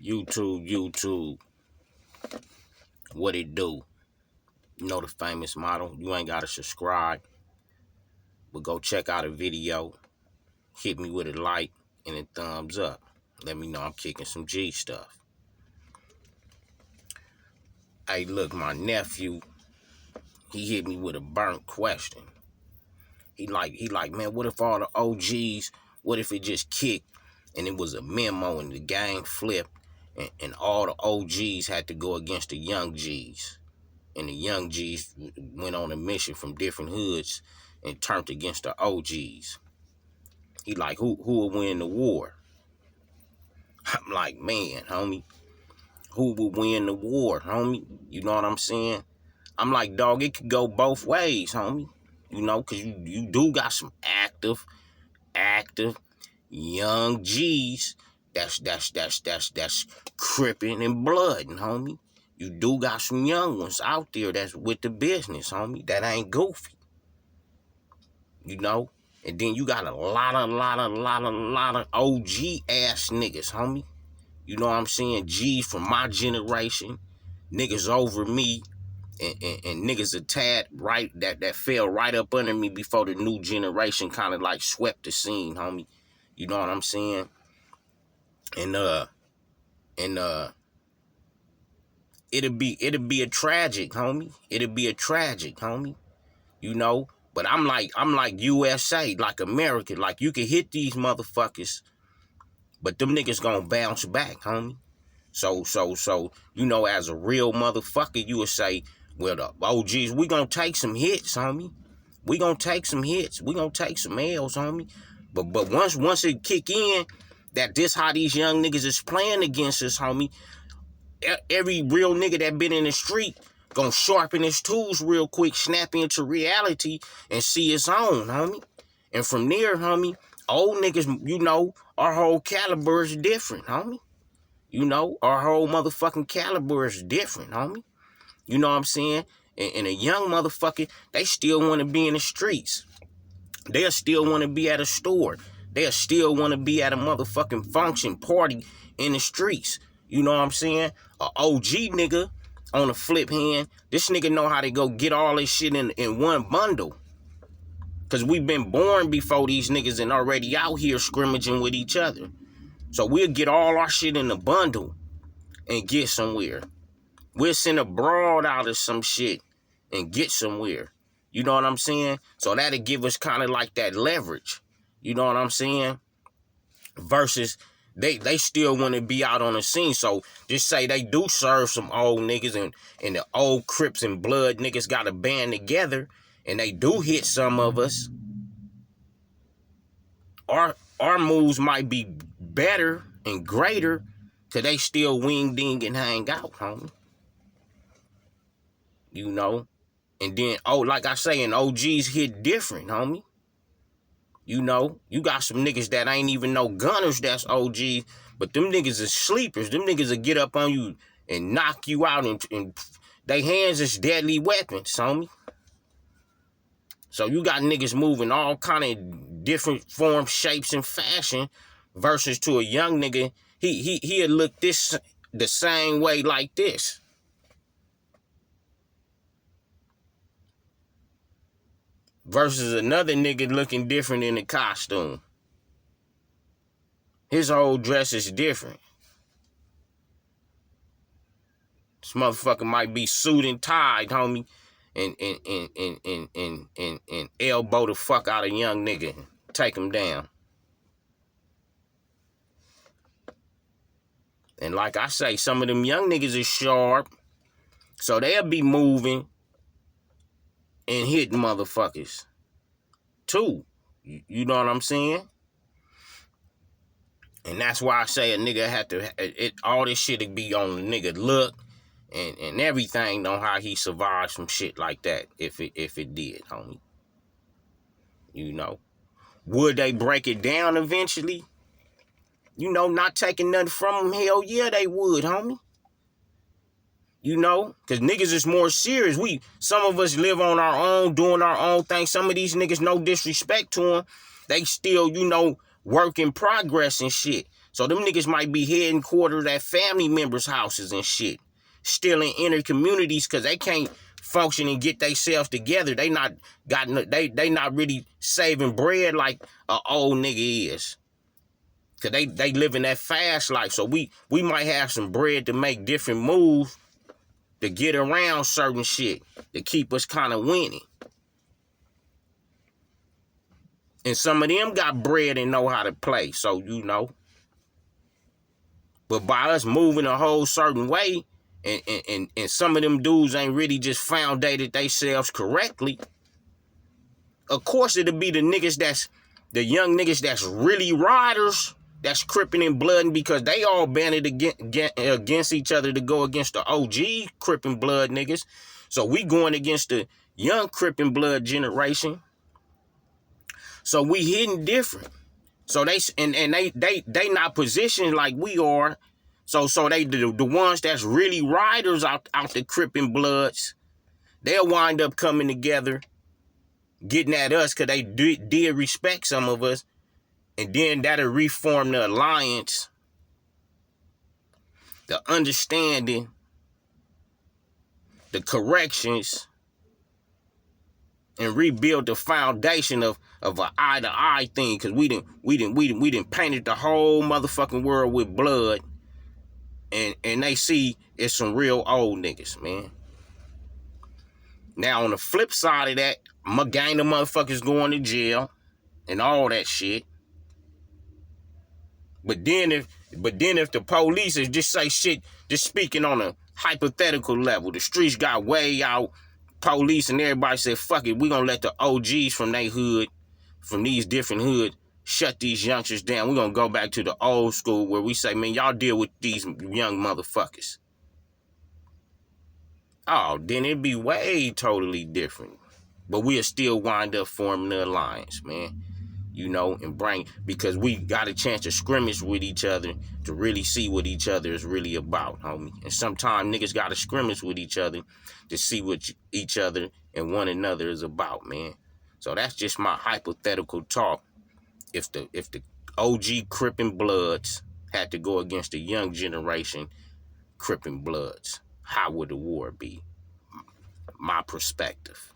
YouTube, what it do? You know the famous motto, you ain't gotta subscribe, but go check out a video, hit me with a like and a thumbs up. Let me know I'm kicking some G stuff. Hey, look, my nephew, he hit me with a burnt question. He like, man, what if all the OGs, what if it just kicked and it was a memo and the game flipped and all the OGs had to go against the young G's? And the young G's went on a mission from different hoods and turned against the OGs. He like, who will win the war? I'm like, man, homie, who will win the war, homie? You know what I'm saying? I'm like, dog, it could go both ways, homie. You know, because you do got some active young G's that's crippin' and blooding, homie. You do got some young ones out there that's with the business, homie, that ain't goofy. You know? And then you got a lot of OG ass niggas, homie. You know what I'm saying? G's from my generation, niggas over me, and niggas a tad right that fell right up under me before the new generation kind of like swept the scene, homie. You know what I'm saying? And it'll be a tragic, homie. It'll be a tragic, homie. You know? But I'm like USA, like America. Like, you can hit these motherfuckers, but them niggas gonna bounce back, homie. So, you know, as a real motherfucker, you would say, well, the OGs, we gonna take some hits, homie. We gonna take some hits. We gonna take some L's, homie. But once it kick in, that this how these young niggas is playing against us, homie. Every real nigga that been in the street gonna sharpen his tools real quick, snap into reality, and see his own, homie. And from there, homie, old niggas, you know, our whole caliber is different, homie. You know, our whole motherfucking caliber is different, homie. You know what I'm saying? And a young motherfucker, they still want to be in the streets. They'll still want to be at a store. They'll still want to be at a motherfucking function, party in the streets. You know what I'm saying? A OG nigga, on the flip hand, this nigga know how to go get all this shit in one bundle. Because we've been born before these niggas and already out here scrimmaging with each other. So we'll get all our shit in a bundle and get somewhere. We'll send a broad out of some shit and get somewhere. You know what I'm saying? So that'll give us kind of like that leverage. You know what I'm saying? Versus they still want to be out on the scene. So just say they do serve some old niggas and the old Crips and Blood niggas got a band together and they do hit some of us. Our moves might be better and greater because they still wing ding and hang out, homie. You know? And then, like I say, and OGs hit different, homie. You know? You got some niggas that ain't even no gunners that's OGs, but them niggas is sleepers. Them niggas will get up on you and knock you out, and they hands is deadly weapons, homie. So you got niggas moving all kind of different forms, shapes, and fashion versus to a young nigga, he'll look this the same way like this. Versus another nigga looking different in the costume. His whole dress is different. This motherfucker might be suit and tied, homie, and elbow the fuck out a young nigga. Take him down. And like I say, some of them young niggas is sharp, so they'll be moving and hitting motherfuckers too. You know what I'm saying? And that's why I say a nigga have to, all this shit would be on the nigga look and everything on how he survived some shit like that if it did, homie. You know. Would they break it down eventually? You know, not taking nothing from them, hell yeah, they would, homie. You know, because niggas is more serious. Some of us live on our own, doing our own thing. Some of these niggas, no disrespect to them, they still, you know, work in progress and shit. So them niggas might be headquartered at family members' houses and shit. Still in inner communities because they can't function and get themselves together. They not really saving bread like an old nigga is. Cause they living that fast life. So we might have some bread to make different moves to get around certain shit to keep us kind of winning. And some of them got bread and know how to play. So, you know. But by us moving a whole certain way, and some of them dudes ain't really just foundated themselves correctly, of course it'll be the young niggas that's really riders, that's Crippin' and Bloodin' because they all banded against each other to go against the OG Crippin' Blood niggas. So we going against the young Crippin' Blood generation. So we hitting different. So they not positioned like we are. So they the ones that's really riders out the Crippin' Bloods, they'll wind up coming together, getting at us because they did respect some of us, and then that'll reform the alliance, the understanding, the corrections, and rebuild the foundation of an eye-to-eye thing because we didn't painted the whole motherfucking world with blood. And they see it's some real old niggas, man. Now, on the flip side of that, I'm a gang of motherfuckers going to jail and all that shit. But then if the police is just say shit, just speaking on a hypothetical level, the streets got way out, police and everybody said, fuck it, we gonna let the OGs from they hood, from these different hoods, shut these youngsters down. We're going to go back to the old school where we say, man, y'all deal with these young motherfuckers. Oh, then it'd be way totally different. But we'll still wind up forming the alliance, man. You know, and because we got a chance to scrimmage with each other to really see what each other is really about, homie. And sometimes niggas got to scrimmage with each other to see what each other and one another is about, man. So that's just my hypothetical talk. If the OG Crippin' Bloods had to go against the young generation Crippin' Bloods, how would the war be? My perspective.